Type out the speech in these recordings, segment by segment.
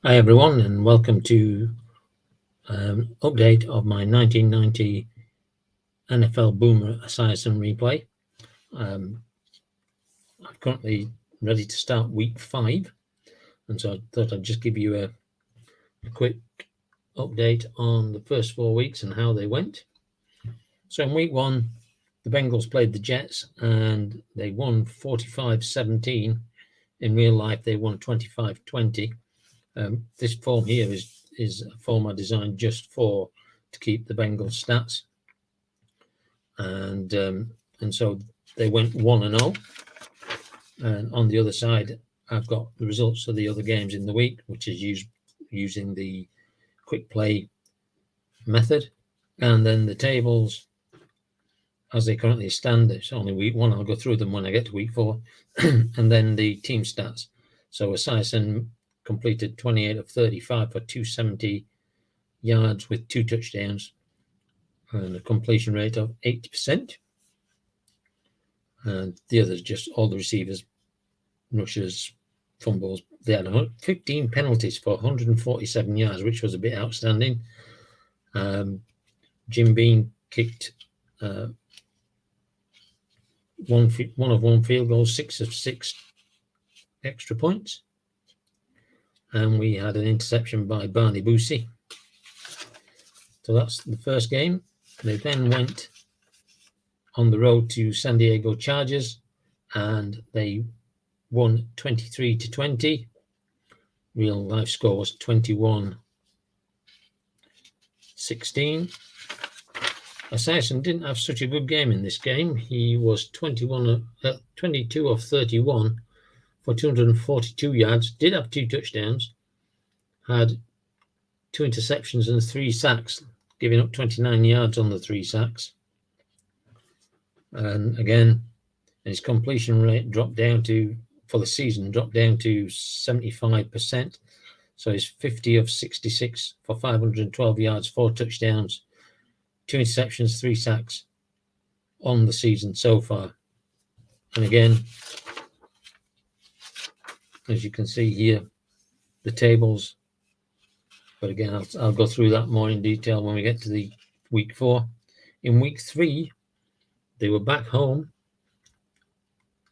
Hi everyone, and welcome to update of my 1990 NFL Boomer Esiason replay. I'm currently ready to start week 5, and so I thought I'd just give you a quick update on the first 4 weeks and how they went. So in week 1, the Bengals played the Jets and they won 45-17. In real life, they won 25-20. This form here is a form I designed just to keep the Bengals stats, and so they went 1-0. And on the other side, I've got the results of the other games in the week, which is using the quick play method, and then the tables as they currently stand. It's only week 1. I'll go through them when I get to week 4, and then the team stats. So Esiason completed 28 of 35 for 270 yards with 2 touchdowns and a completion rate of 80%. And the others, just all the receivers, rushers, fumbles. They had 15 penalties for 147 yards, which was a bit outstanding. Jim Beam kicked 1 of 1 field goal, 6 of 6 extra points. And we had an interception by Barney Boosie. So that's the first game. They then went on the road to San Diego Chargers, and they won 23-20. Real life score was 21-16. Esiason didn't have such a good game in this game. He was 22 of 31 for 242 yards, did have 2 touchdowns, had 2 interceptions and 3 sacks, giving up 29 yards on the 3 sacks. And again, his completion rate for the season dropped down to 75%. So he's 50 of 66 for 512 yards, 4 touchdowns, 2 interceptions, 3 sacks on the season so far. And again, as you can see here, the tables. But again, I'll go through that more in detail when we get to the week 4. In week 3, they were back home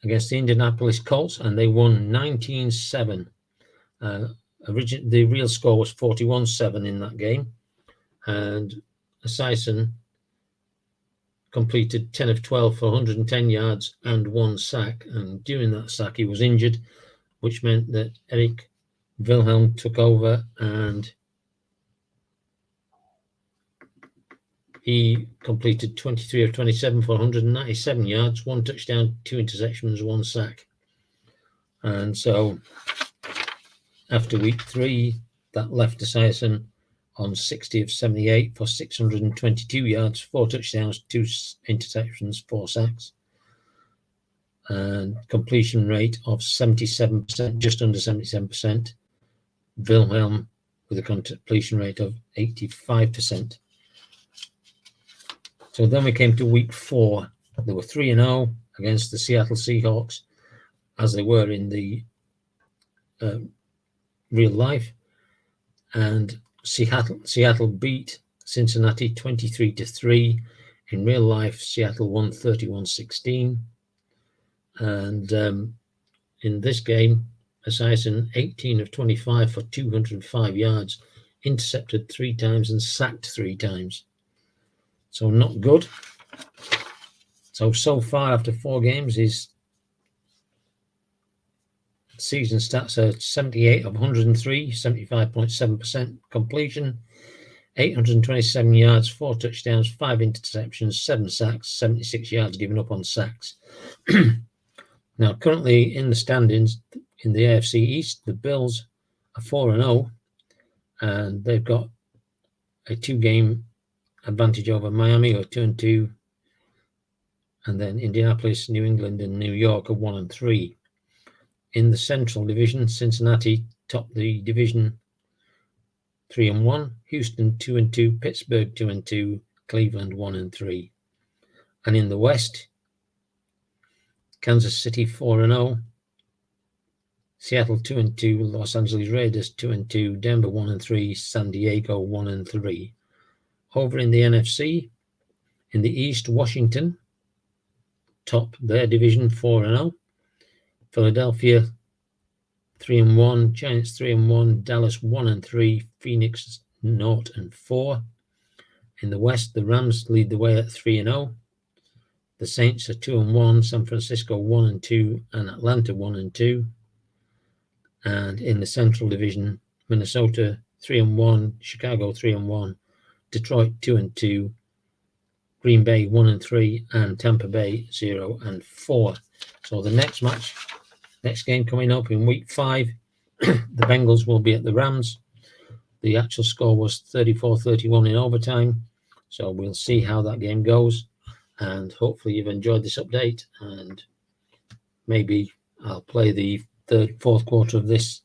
against the Indianapolis Colts, and they won 19-7. The real score was 41-7 in that game, and Esiason completed 10 of 12 for 110 yards and 1 sack. And during that sack, he was injured, which meant that Eric Wilhelm took over, and he completed 23 of 27 for 197 yards, 1 touchdown, 2 interceptions, 1 sack. And so after week 3, that left Esiason on 60 of 78 for 622 yards, 4 touchdowns, 2 interceptions, 4 sacks, and completion rate of 77%, just under 77%. Wilhelm with a completion rate of 85%. So then we came to week 4. They were 3-0 against the Seattle Seahawks, as they were in the real life. And Seattle beat Cincinnati 23-3. In real life, Seattle won 31-16. And in this game, Esiason 18 of 25 for 205 yards, intercepted 3 times and sacked 3 times. So not good. So far after 4 games, his season stats are 78 of 103, 75.7% completion, 827 yards, 4 touchdowns, 5 interceptions, 7 sacks, 76 yards given up on sacks. Now, currently in the standings in the AFC East, the Bills are 4-0, and they've got a 2-game advantage over Miami, or 2-2, and then Indianapolis, New England, and New York are 1-3. In the Central Division, Cincinnati top the division 3-1, Houston 2-2, Pittsburgh 2-2, Cleveland 1-3. And in the West, Kansas City 4-0, Seattle 2-2, Los Angeles Raiders 2-2, Denver 1-3, San Diego 1-3. Over in the NFC, in the East, Washington top their division 4-0, Philadelphia 3-1, Giants 3-1, Dallas 1-3, Phoenix 0-4. In the West, the Rams lead the way at 3-0. The Saints are 2-1, San Francisco 1-2, and Atlanta 1-2. And in the Central Division, Minnesota 3-1, Chicago 3-1, Detroit 2-2, Green Bay 1-3, and Tampa Bay 0-4. So the next game coming up in week 5, the Bengals will be at the Rams. The actual score was 34-31 in overtime. So we'll see how that game goes. And hopefully you've enjoyed this update. And maybe I'll play the fourth quarter of this,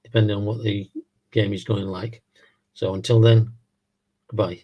depending on what the game is going like. So until then, goodbye.